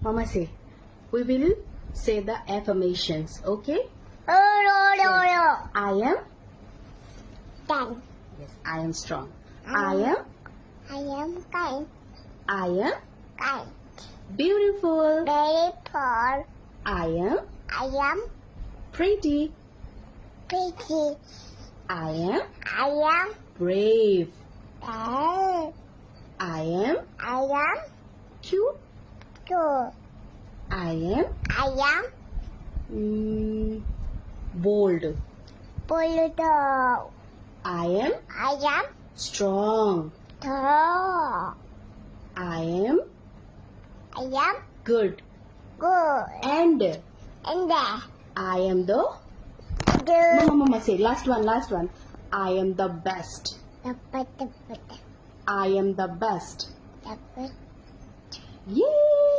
Mama say. We will say the affirmations, okay? Yes. I am. Kind. Yes, I am strong. I I am kind. am Kind. beautiful. Very poor. I am I am pretty. pretty. I I am am brave. bad. I am I am cute. good. I am I bold. am bulldog. I am I am strong. tall. I am I am good. good. And And I am the the Mama say last one. I am the best. I am the best. the Yay!